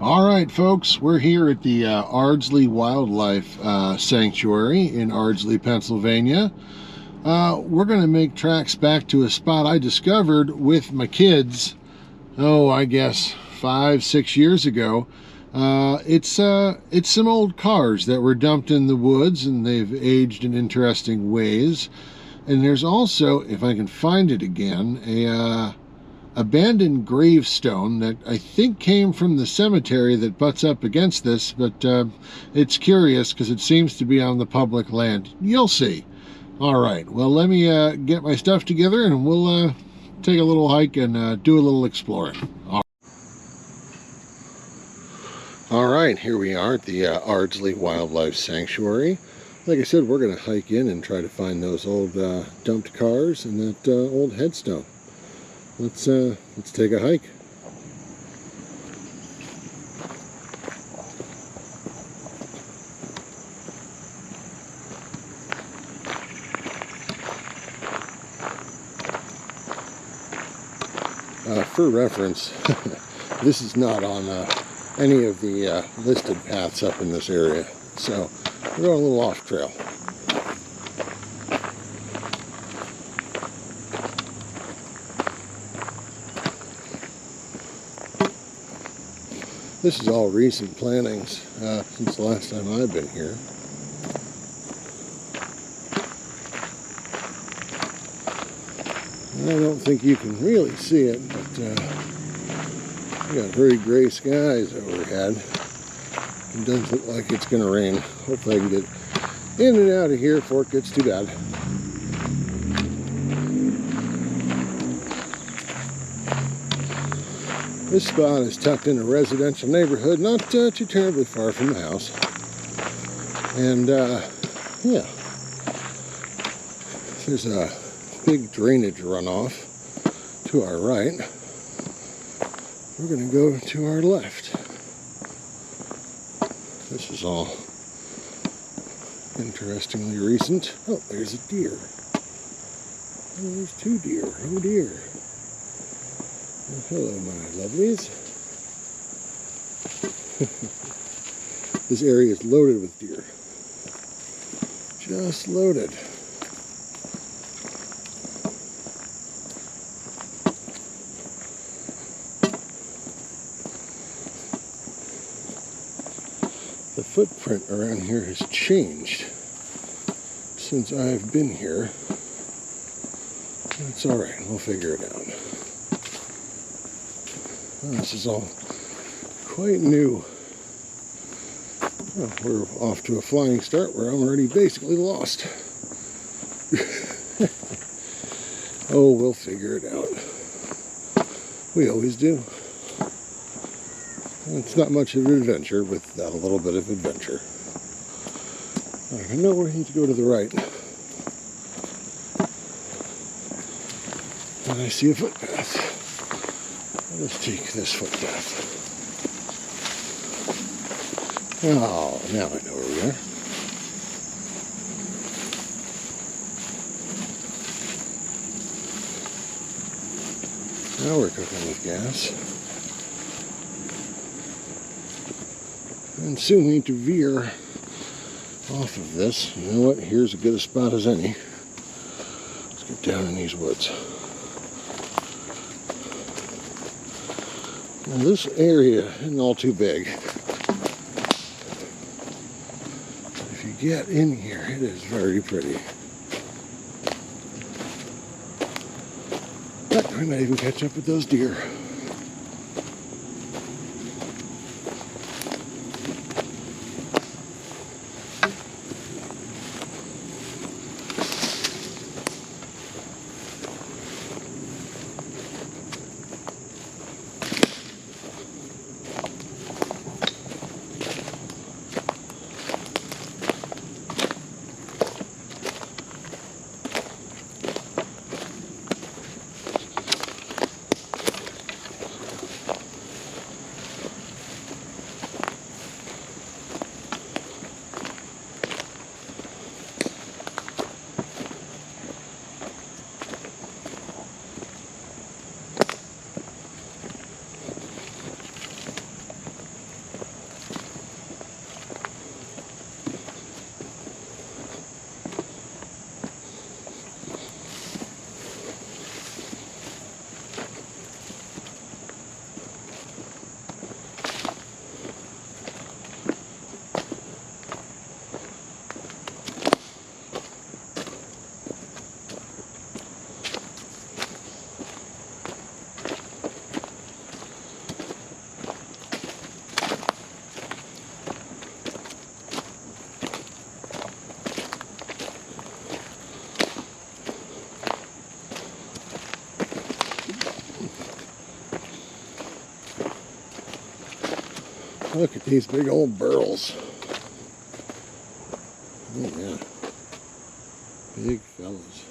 All right, folks, we're here at the Ardsley Wildlife Sanctuary in Ardsley, Pennsylvania. We're going to make tracks back to a spot I discovered with my kids, I guess 5-6 years ago. It's some old cars that were dumped in the woods, and they've aged in interesting ways. And there's also, if I can find it again, a abandoned gravestone that I think came from the cemetery that butts up against this, but it's curious because it seems to be on the public land. You'll see. All right, well, let me get my stuff together and we'll take a little hike and do a little exploring. All right, here we are at the Ardsley Wildlife Sanctuary. Like I said, we're going to hike in and try to find those old dumped cars and that old headstone. Let's take a hike. For reference, this is not on any of the listed paths up in this area, so we're going a little off trail. This is all recent plantings since the last time I've been here. I don't think you can really see it, but we got very gray skies overhead. It does look like it's going to rain. Hopefully I can get in and out of here before it gets too bad. This spot is tucked in a residential neighborhood, not too terribly far from the house. And yeah, there's a big drainage runoff to our right. We're going to go to our left. This is all interestingly recent. Oh, there's a deer. Oh, there's 2 deer. Oh dear. Well, hello, my lovelies. This area is loaded with deer. Just loaded. The footprint around here has changed since I've been here. It's alright, we'll figure it out. This is all quite new. Well, we're off to a flying start where I'm already basically lost. Oh, we'll figure it out. We always do. It's not much of an adventure without a little bit of adventure. I know we need to go to the right. And I see a footpath. Let's take this footpath. Oh, now I know where we are. Now we're cooking with gas. And soon we need to veer off of this. You know what? Here's as good a spot as any. Let's get down in these woods. Now this area isn't all too big. If you get in here, it is very pretty. But we might even catch up with those deer. Look at these big old burls. Oh yeah. Big fellas.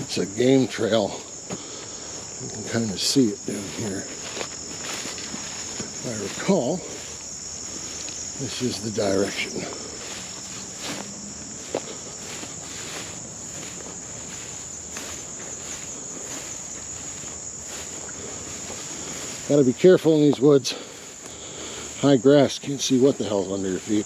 It's a game trail. You can kind of see it down here. If I recall, this is the direction. Gotta be careful in these woods. High grass, can't see what the hell's under your feet.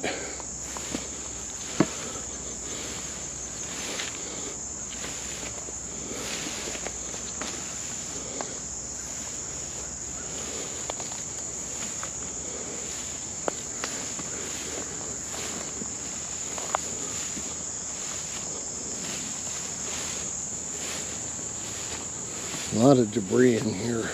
A lot of debris in here.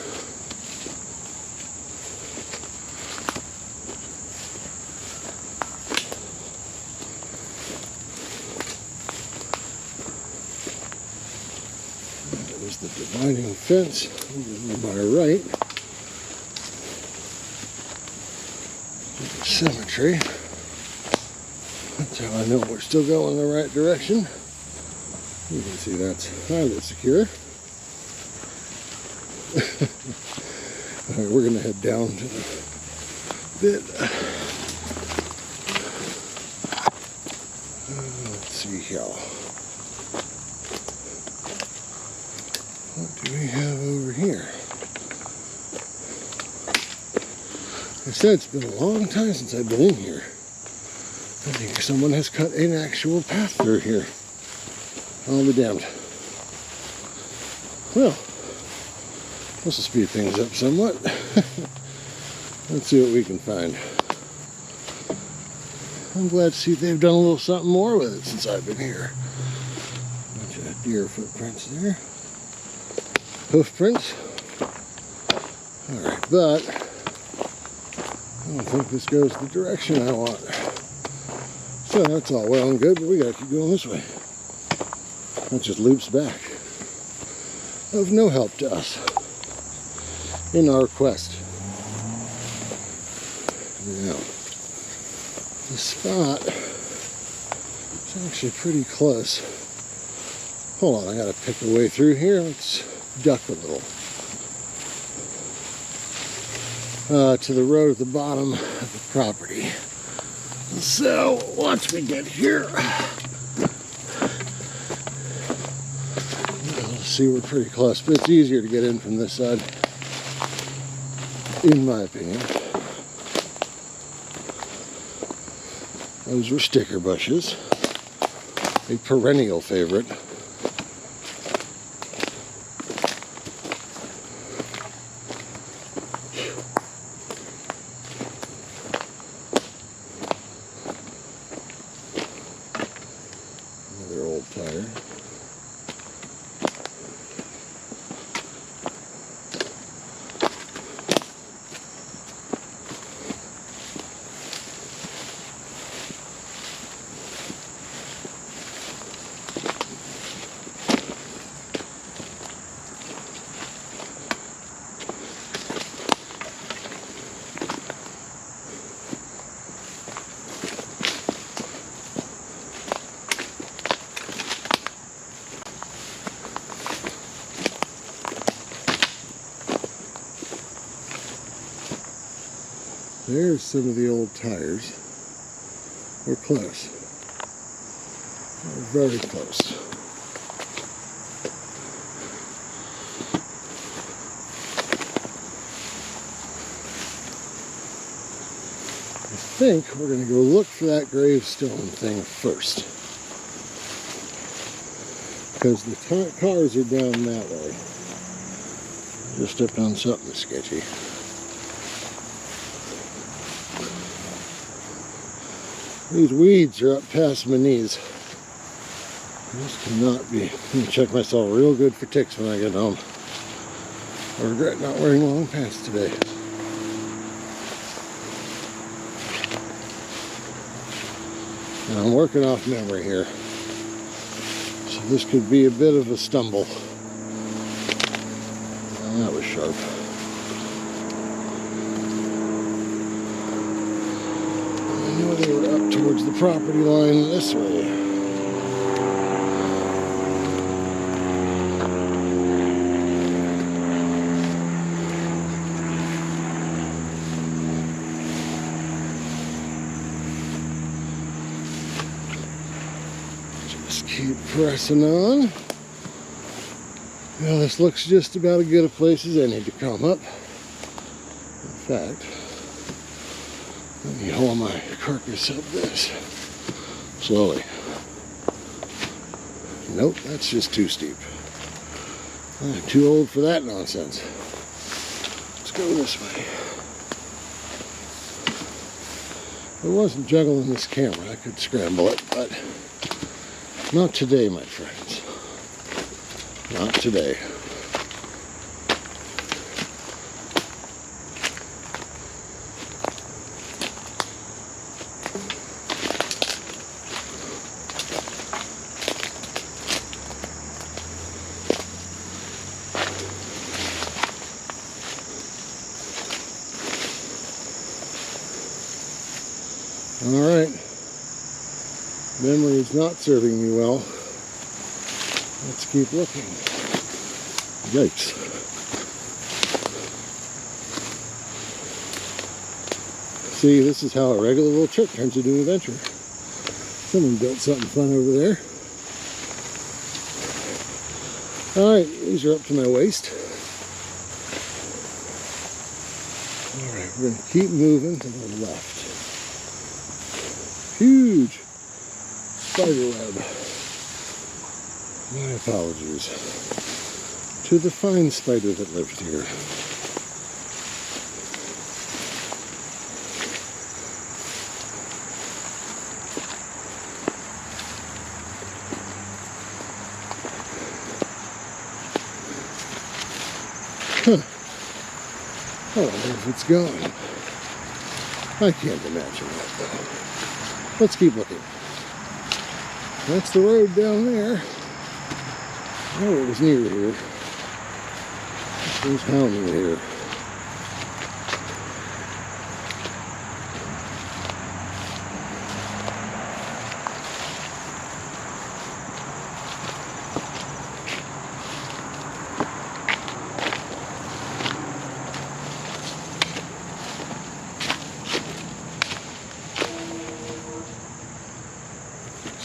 That was the dividing fence over my right. The cemetery. That's how I know we're still going the right direction. You can see that's highly secure. Alright, we're going to head down to the bit. Let's see here. What do we have over here? Like I said, it's been a long time since I've been in here. I think someone has cut an actual path through here. I'll be damned. Well, this will speed things up somewhat. Let's see what we can find. I'm glad to see they've done a little something more with it since I've been here. Bunch of deer footprints there. Hoof prints. Alright, but I don't think this goes the direction I want. So that's all well and good, but we gotta keep going this way. That just loops back. Of no help to us in our quest. Now, the spot is actually pretty close. Hold on, I gotta pick a way through here. Let's duck a little. To the road at the bottom of the property. So, once we get here, you'll see we're pretty close, but it's easier to get in from this side, in my opinion. Those were sticker bushes, a perennial favorite. There's some of the old tires. We're close. We're very close. I think we're going to go look for that gravestone thing first, because the cars are down that way. Just stepped on something sketchy. These weeds are up past my knees. This cannot be. I'm going to check myself real good for ticks when I get home. I regret not wearing long pants today. And I'm working off memory here, so this could be a bit of a stumble. Oh, that was sharp. I knew they were up towards the property line this way. Keep pressing on. Well, this looks just about as good a place as any to come up. In fact, let me haul my carcass up this slowly. Nope, that's just too steep. I'm too old for that nonsense. Let's go this way. If I wasn't juggling this camera, I could scramble it, but not today, my friends. Not today. All right. Memory is not serving me well. Let's keep looking. Yikes. See, this is how a regular little trip turns into an adventure. Someone built something fun over there. Alright, these are up to my waist. Alright, we're going to keep moving to the left. Huge spider web. My apologies to the fine spider that lived here. Huh. I wonder if it's gone. I can't imagine that though. Let's keep looking. That's the road down there. Oh, it was near here. There's hounding here.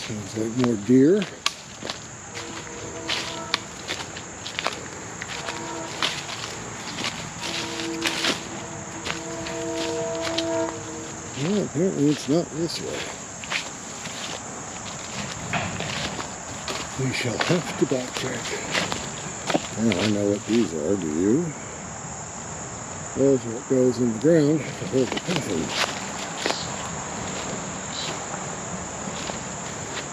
Sounds like more deer. Well, apparently it's not this way. We shall have to backtrack. Now I know what these are, do you? Those are what goes in the ground to hold the coffin.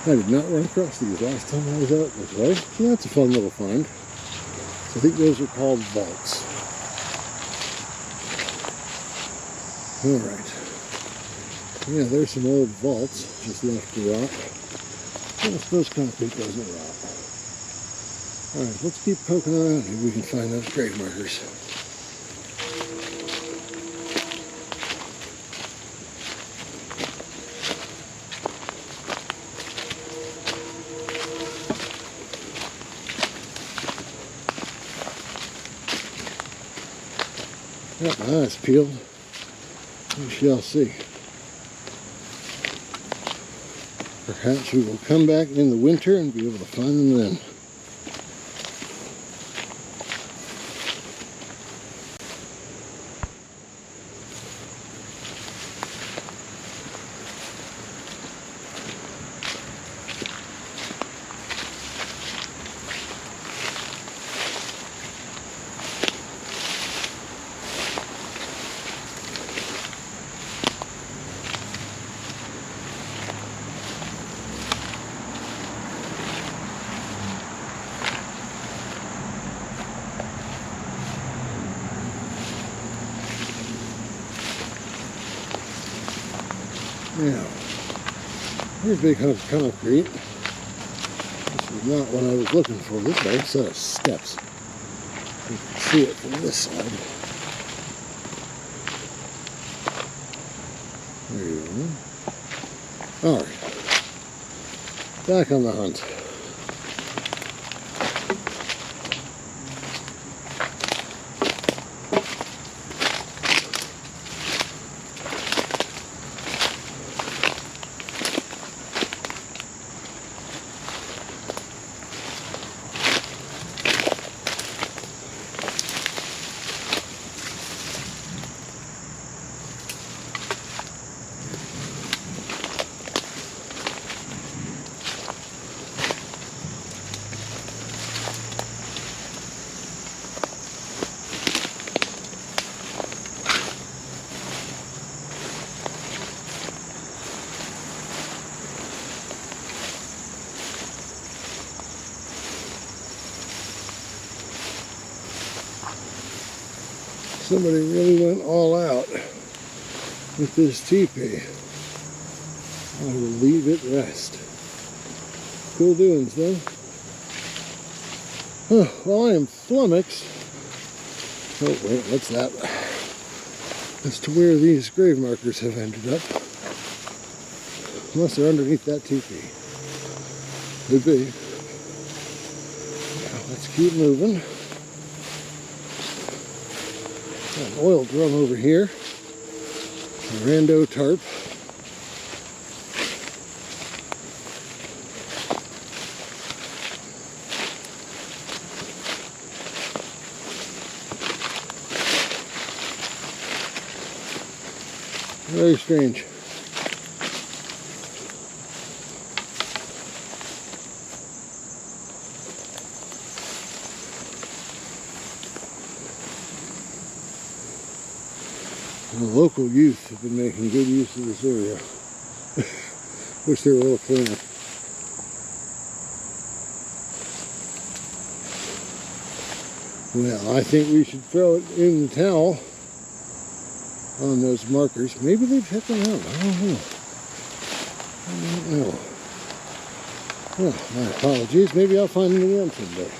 I did not run across these last time I was out this way, so that's a fun little find. So I think those are called vaults. Alright. Yeah, there's some old vaults just left to rot. I suppose concrete doesn't rot. Alright, let's keep poking around. Maybe we can find those grave markers. Yep, my eyes peeled. We shall see. Perhaps we will come back in the winter and be able to find them then. Now, here's a big hunk of concrete. This is not what I was looking for. This is a set of steps. You can see it from this side. There you go. Alright. Back on the hunt. Somebody really went all out with this teepee. I will leave it rest. Cool doings, though. Well, I am flummoxed. Oh, wait, what's that? As to where these grave markers have ended up. Unless they're underneath that teepee. Could be. Now, let's keep moving. Got an oil drum over here. A rando tarp. Very strange. The local youth have been making good use of this area. Wish they were a little cleaner. Well, I think we should throw it in the towel on those markers. Maybe they've hit them out. I don't know. Well, my apologies. Maybe I'll find them again someday.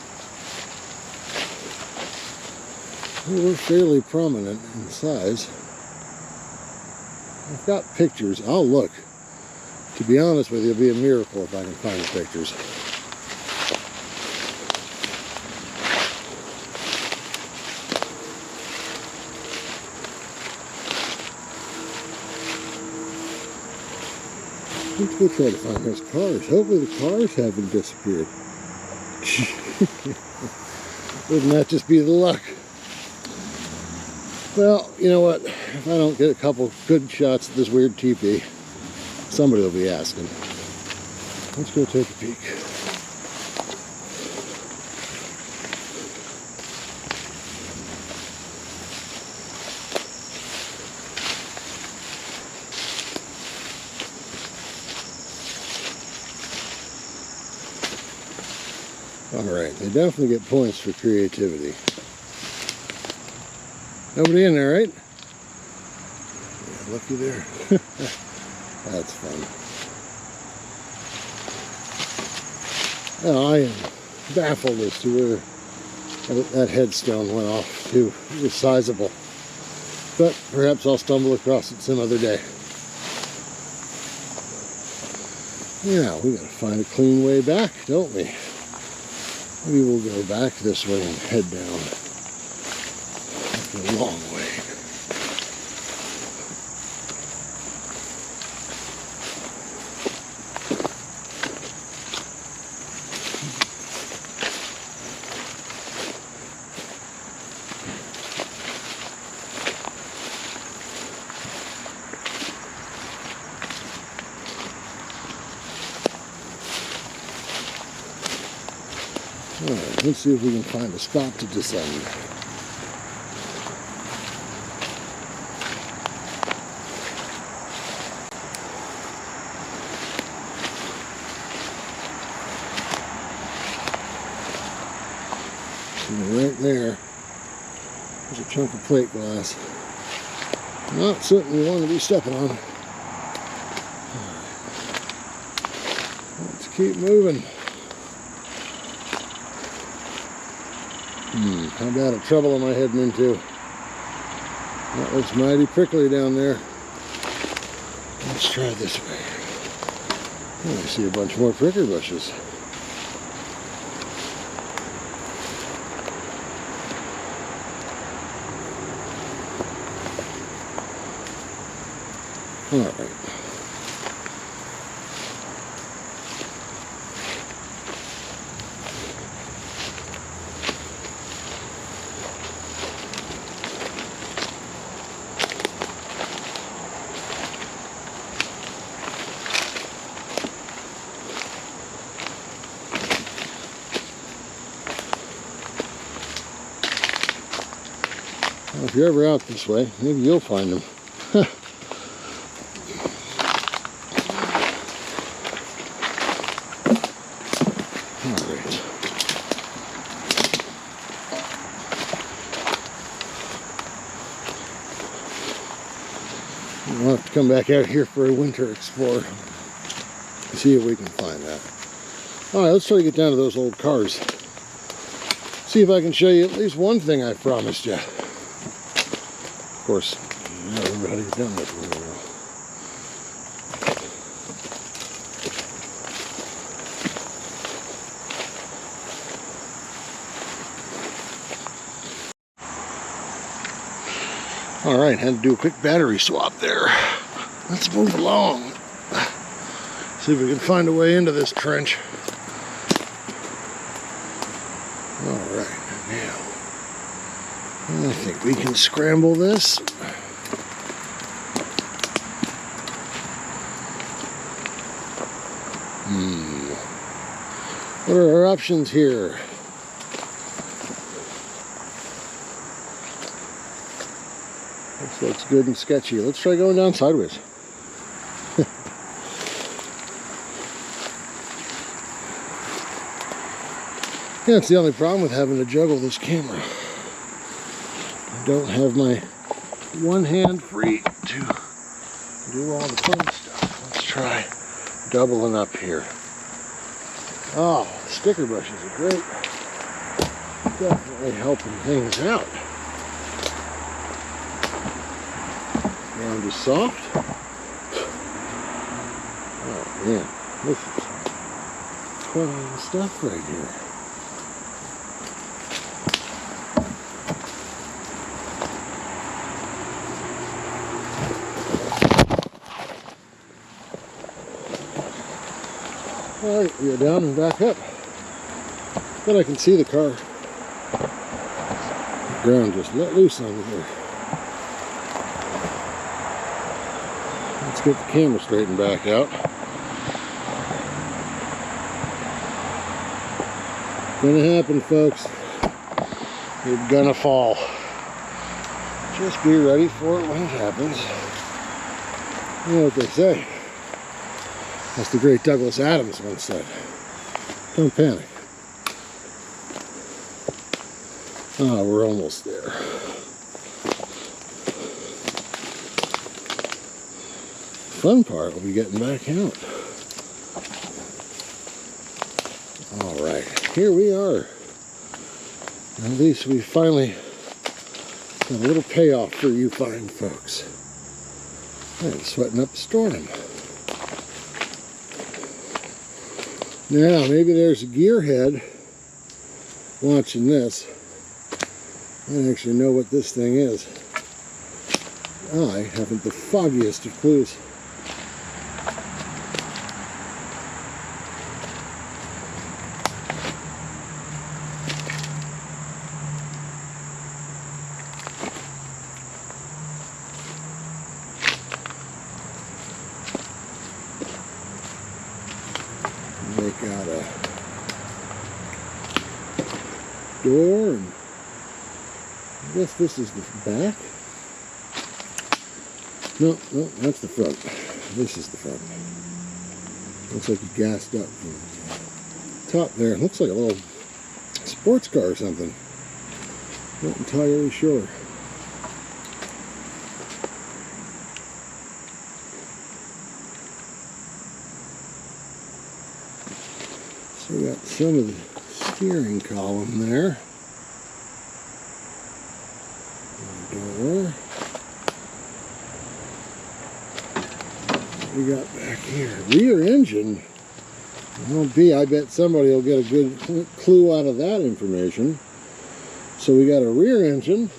They were fairly prominent in size. I've got pictures. I'll look. To be honest with you, it'll be a miracle if I can find the pictures. Let's go try to find those cars. Hopefully the cars haven't disappeared. Wouldn't that just be the luck? Well, you know what? If I don't get a couple good shots at this weird teepee, somebody will be asking. Let's go take a peek. Alright, they definitely get points for creativity. Nobody in there, right? Yeah, looky there. That's fun. Now, I am baffled as to where that headstone went off to. It was sizable. But perhaps I'll stumble across it some other day. Yeah, we gotta find a clean way back, don't we? Maybe we'll go back this way and head down. A long way. Alright, let's see if we can find a spot to descend. Right there, there's a chunk of plate glass. Not something you want to be stepping on. Let's keep moving. How bad a trouble am I heading into? That looks mighty prickly down there. Let's try this way. Oh, I see a bunch more prickly bushes. All right. Well, if you're ever out this way, maybe you'll find them. We'll have to come back out here for a winter explore. See if we can find that. Alright, let's try to get down to those old cars. See if I can show you at least one thing I promised you. Of course, you know, remember how to get down there from here. Alright, had to do a quick battery swap there. Let's move along. See if we can find a way into this trench. Alright, now I think we can scramble this. What are our options here? This looks good and sketchy. Let's try going down sideways. Yeah, it's the only problem with having to juggle this camera. I don't have my one hand free to do all the fun stuff. Let's try doubling up here. Oh, sticker brushes are great. Definitely helping things out. Ground is soft. Oh man, this is fun stuff right here. Alright, we are down and back up. But I can see the car. The ground just let loose on here. Let's get the camera straightened back out. Gonna happen, folks. You're gonna fall. Just be ready for it when it happens. You know what they say. As the great Douglas Adams once said, don't panic. Ah, we're almost there. Fun part will be getting back out. Alright, here we are. At least we finally got a little payoff for you fine folks. I'm sweating up a storm. Now, maybe there's a gearhead watching this. I don't actually know what this thing is. I haven't the foggiest of clues. Make out a door, and I guess this is the back. No, that's the front. This is the front. Looks like he gassed up from the top there. Looks like a little sports car or something. Not entirely sure. So we got some of the steering column there. Door. What we got back here? Rear engine. Well, I bet somebody will get a good clue out of that information. So we got a rear engine.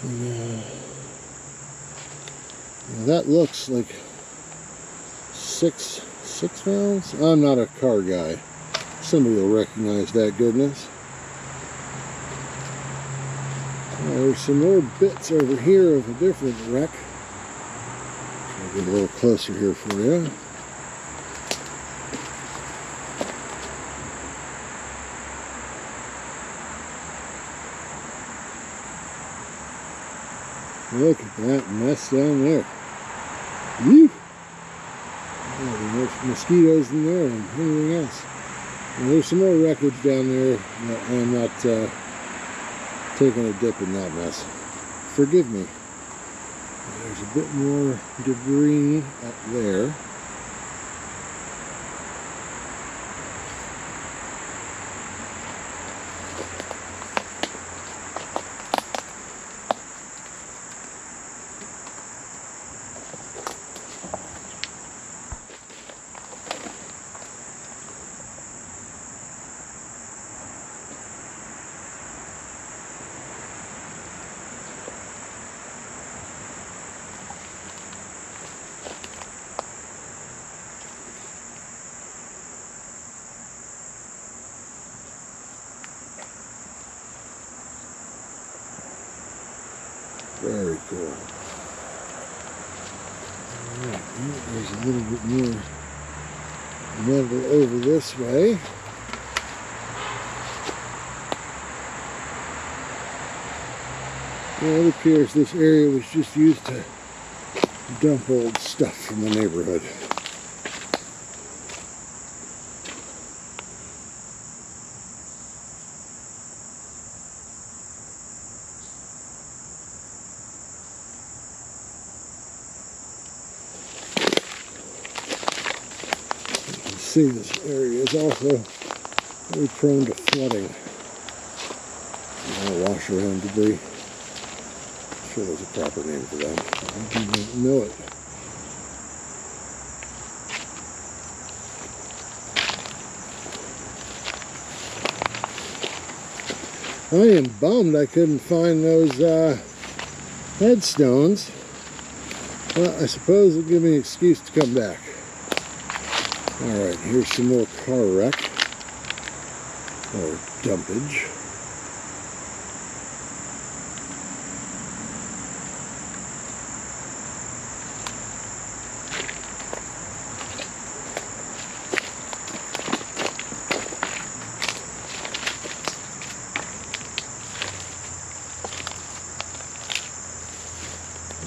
And, that looks like six valves. I'm not a car guy. Somebody will recognize that goodness. There's some more bits over here of a different wreck. I'll get a little closer here for you. Look at that mess down there. Woo! Oh, there's mosquitoes in there and anything else. Now, there's some more wreckage down there, but I'm not taking a dip in that mess. Forgive me. There's a bit more debris up there. Very cool. Alright, there's a little bit more metal over this way. Well, it appears this area was just used to dump old stuff from the neighborhood. See, this area is also very prone to flooding. Wash around debris. I'm sure there's a proper name for that. I do not know it. I am bummed I couldn't find those headstones. Well, I suppose it'll give me an excuse to come back. Alright, here's some more car wreck, or dumpage.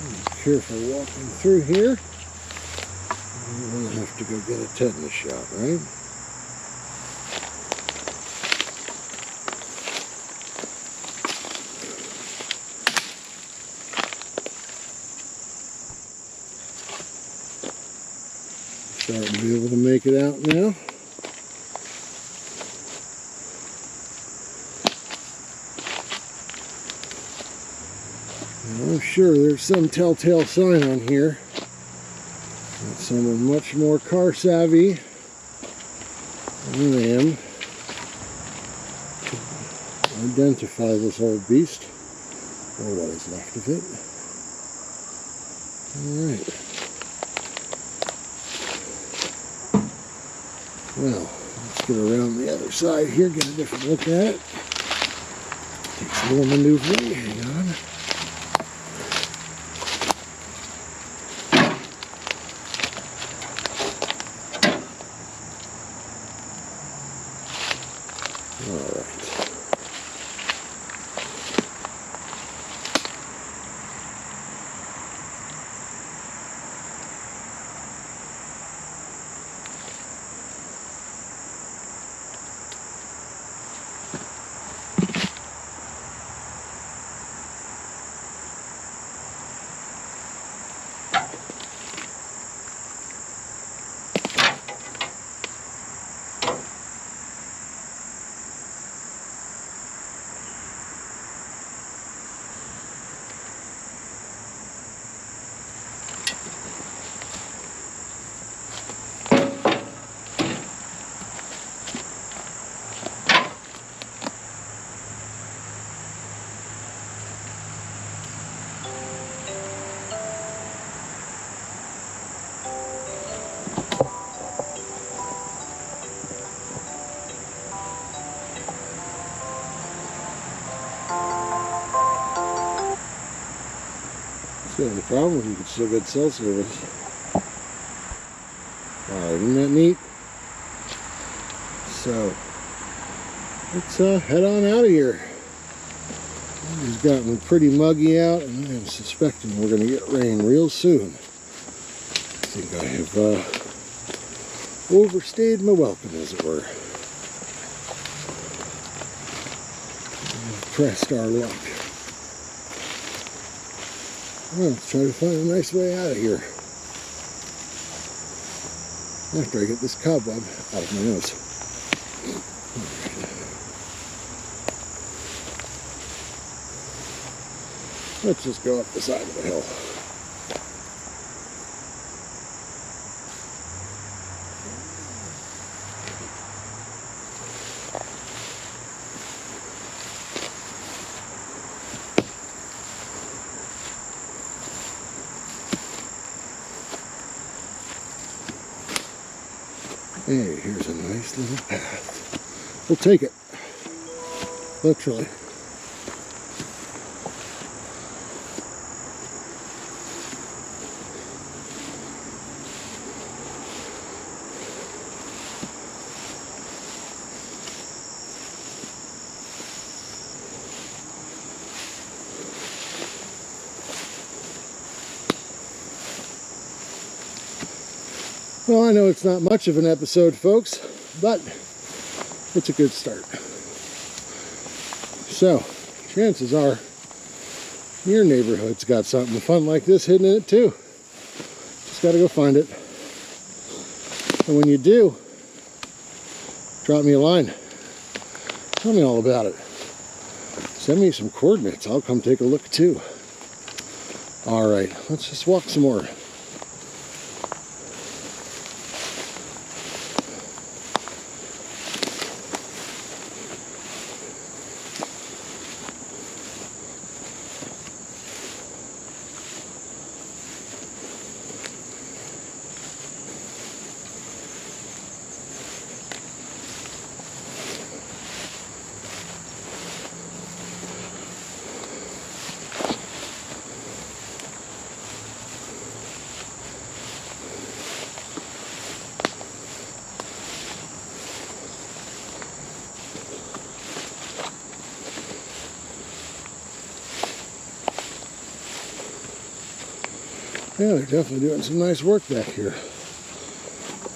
Be careful walking through here. We'll have to go get a tetanus shot, right? Starting to be able to make it out now. Now, I'm sure there's some telltale sign on here. Someone much more car savvy than I am to identify this old beast, or what is left of it. Alright. Well, let's get around the other side here, get a different look at it. Takes a little maneuvering. Hang on. The only problem is you can still get cell service. Alright, isn't that neat? So, let's head on out of here. It's gotten pretty muggy out, and I'm suspecting we're going to get rain real soon. I think I have overstayed my welcome, as it were. We've pressed our luck. Well, let's try to find a nice way out of here. After I get this cobweb out of my nose. Let's just go up the side of the hill. Hey, here's a nice little path. We'll take it. Literally. Well, I know it's not much of an episode, folks, but it's a good start. So, chances are your neighborhood's got something fun like this hidden in it too. Just gotta go find it. And when you do, drop me a line. Tell me all about it. Send me some coordinates. I'll come take a look too. All right, let's just walk some more. Yeah, they're definitely doing some nice work back here.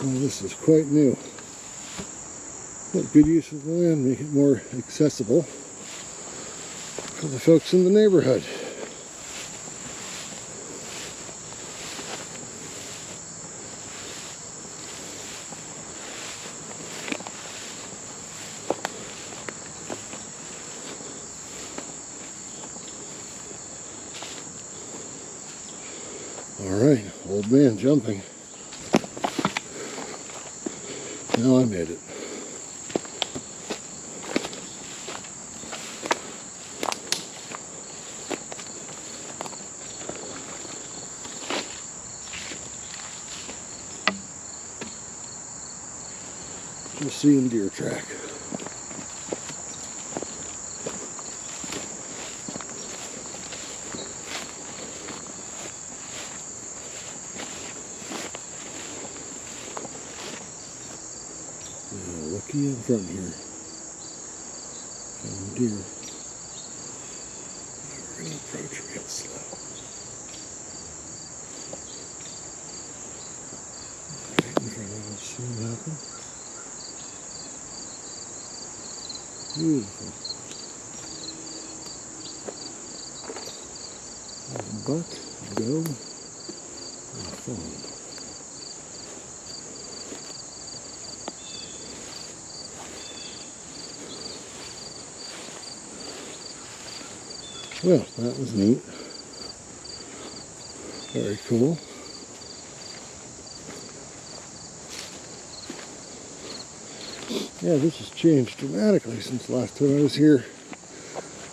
Well, this is quite new. But good use of the land, make it more accessible for the folks in the neighborhood. Alright, old man jumping. Now I made it. Just seeing deer track. Looky in front here. Found deer. We're going to approach real slow. Right in front of us, see what happens. Beautiful. Buck, doe, and fawn. Well, that was neat. Very cool. Yeah, this has changed dramatically since the last time I was here.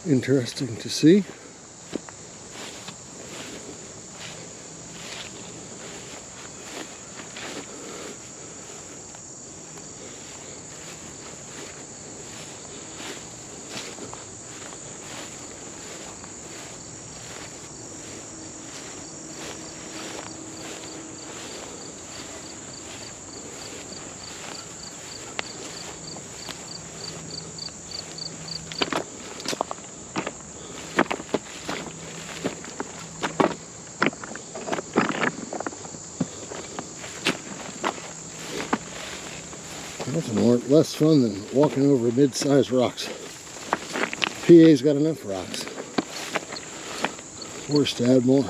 Interesting to see. Nothing more less fun than walking over mid-sized rocks. PA's got enough rocks. Worse to add more.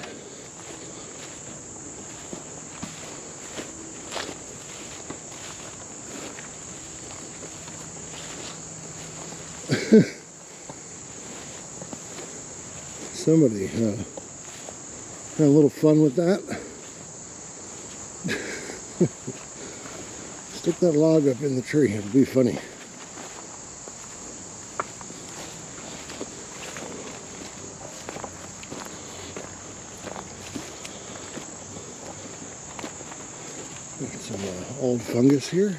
Somebody had a little fun with that. Stick that log up in the tree, it'll be funny. Got some old fungus here.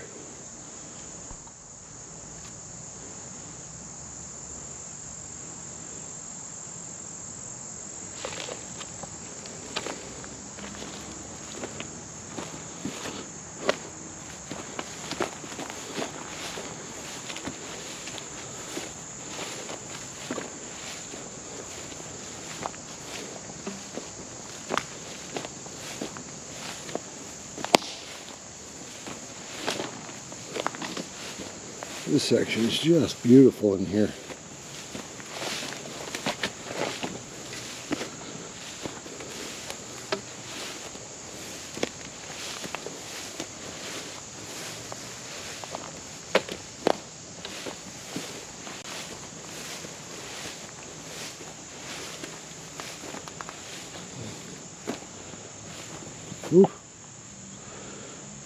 This section is just beautiful in here. Ooh.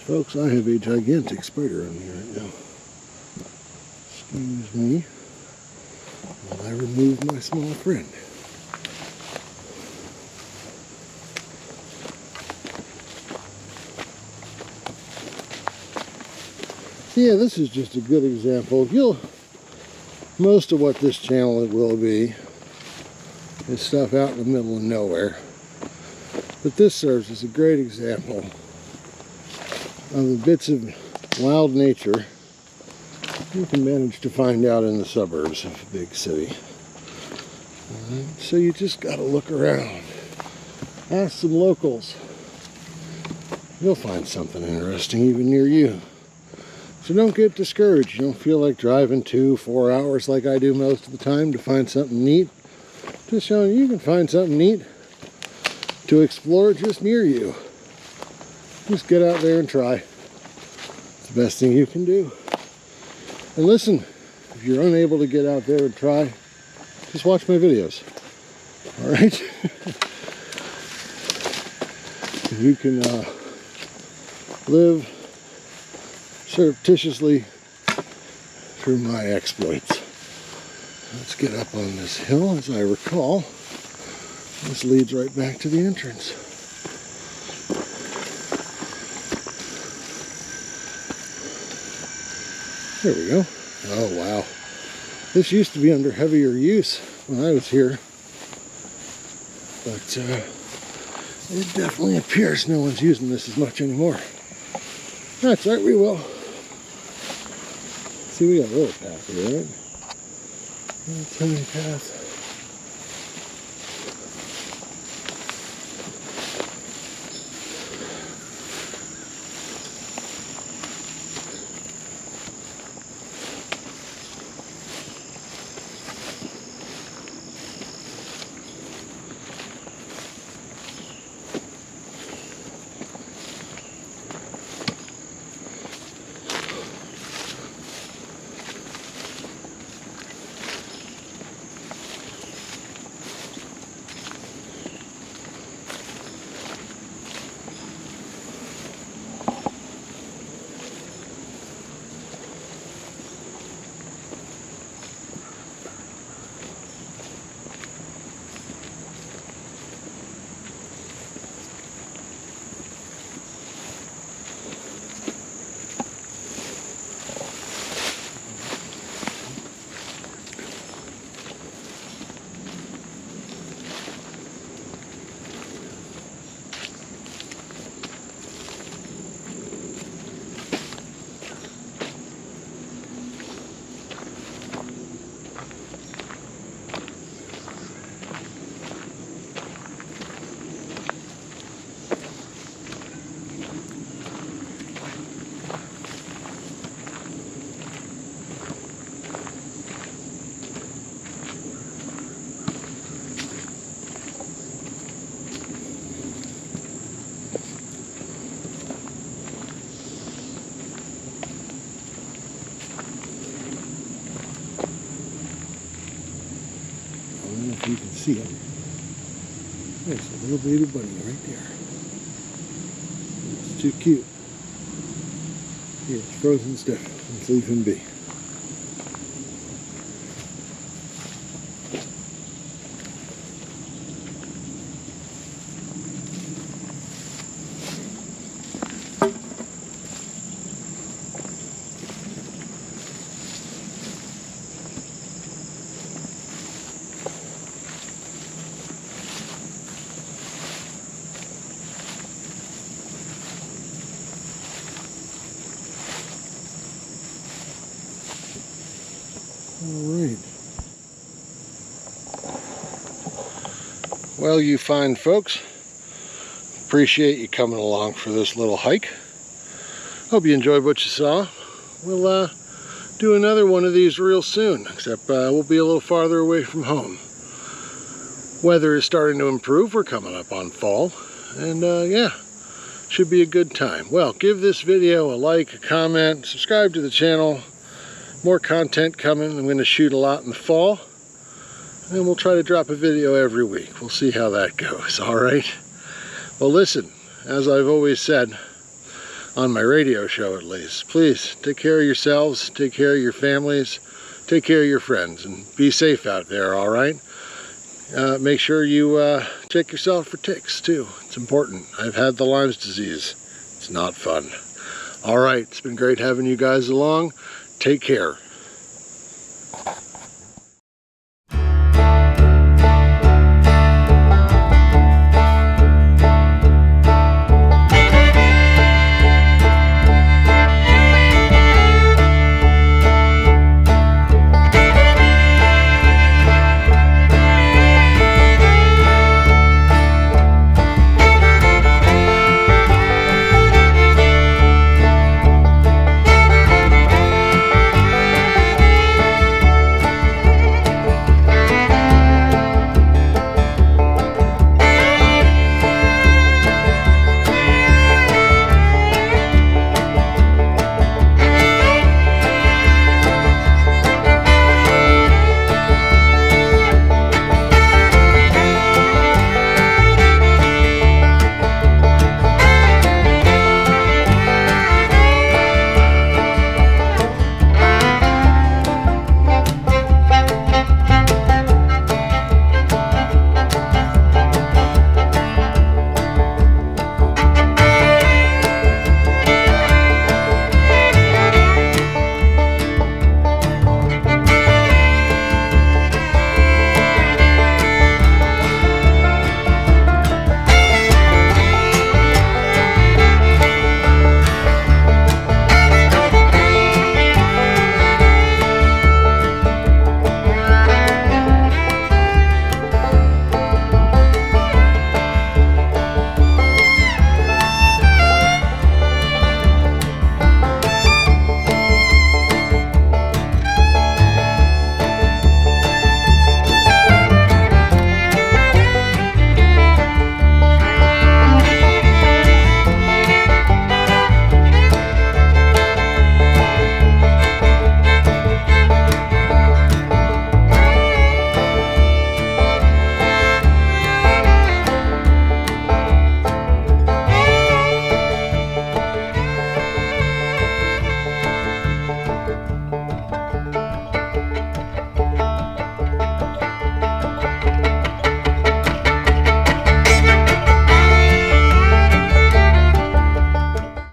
Folks, I have a gigantic spider on me right now. Excuse me while I remove my small friend. Yeah, this is just a good example. Most of what this channel will be is stuff out in the middle of nowhere. But this serves as a great example of the bits of wild nature you can manage to find out in the suburbs of a big city. So you just got to look around. Ask some locals. You'll find something interesting even near you. So don't get discouraged. You don't feel like driving 2-4 hours like I do most of the time to find something neat. Just showing you can find something neat to explore just near you. Just get out there and try. It's the best thing you can do. And listen, if you're unable to get out there and try, just watch my videos. All right? You can live surreptitiously through my exploits. Let's get up on this hill. As I recall, this leads right back to the entrance. There we go. Oh, wow. This used to be under heavier use when I was here. But it definitely appears no one's using this as much anymore. That's right, we will. See, we got a little path here, right? A tiny path. see him. There's a little baby bunny right there. It's too cute. He is frozen stiff. Let's leave him be. All right. Well, you fine folks, appreciate you coming along for this little hike. Hope you enjoyed what you saw. We'll do another one of these real soon, except we'll be a little farther away from home. Weather is starting to improve. We're coming up on fall, and yeah, should be a good time. Well, give this video a like, a comment, subscribe to the channel. More content coming. I'm going to shoot a lot in the fall, and we'll try to drop a video every week. We'll see how that goes. All right. Well, listen, as I've always said on my radio show, at least, please take care of yourselves, take care of your families, take care of your friends, and be safe out there. All right. Make sure you check yourself for ticks too. It's important. I've had the Lyme's disease. It's not fun. All right. It's been great having you guys along. Take care.